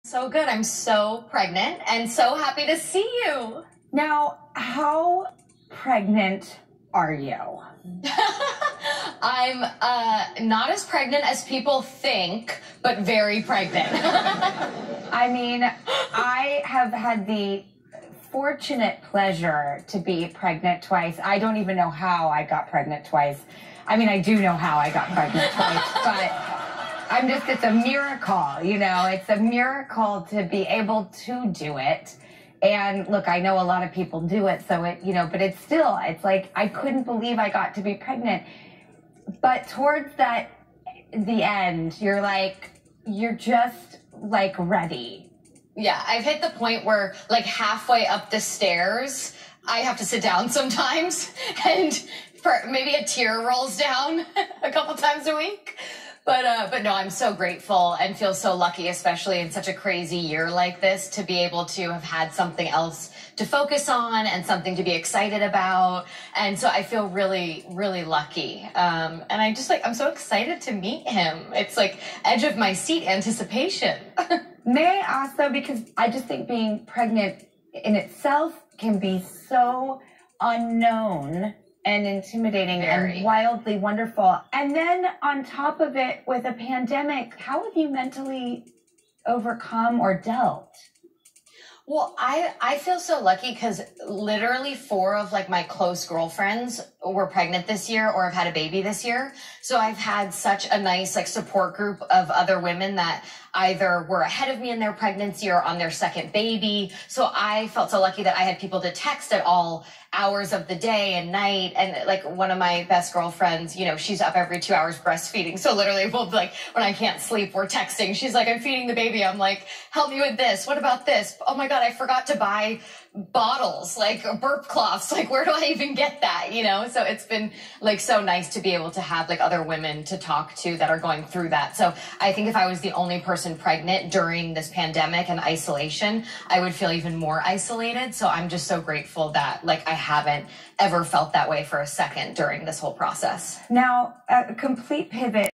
So good. I'm so pregnant and so happy to see you. Now, how pregnant are you? I'm not as pregnant as people think, but very pregnant. I mean, I have had the fortunate pleasure to be pregnant twice. I don't even know how I got pregnant twice. I mean, I do know how I got pregnant twice, but it's a miracle, you know, it's a miracle to be able to do it. And look, I know a lot of people do it, so but it's like, I couldn't believe I got to be pregnant. But towards the end, you're just like ready. Yeah, I've hit the point where like halfway up the stairs, I have to sit down sometimes and maybe a tear rolls down a couple times a week. But no, I'm so grateful and feel so lucky, especially in such a crazy year like this, to be able to have had something else to focus on and something to be excited about. And so I feel really, really lucky. And I'm so excited to meet him. It's like edge of my seat anticipation. May I ask though, because I just think being pregnant in itself can be so unknown and intimidating and wildly wonderful. And then on top of it, with a pandemic, how have you mentally overcome or dealt? Well, I feel so lucky because literally 4 of like my close girlfriends were pregnant this year or have had a baby this year. So I've had such a nice like support group of other women that either were ahead of me in their pregnancy or on their second baby. So I felt so lucky that I had people to text at all hours of the day and night. And like one of my best girlfriends, you know, she's up every 2 hours breastfeeding. So literally we'll like, when I can't sleep, we're texting. She's like, I'm feeding the baby. I'm like, help me with this. What about this? Oh my God, I forgot to buy bottles, like burp cloths. Like, where do I even get that? You know? So it's been like so nice to be able to have like other women to talk to that are going through that. So I think if I was the only person pregnant during this pandemic and isolation, I would feel even more isolated. So I'm just so grateful that like I haven't ever felt that way for a second during this whole process. Now, a complete pivot.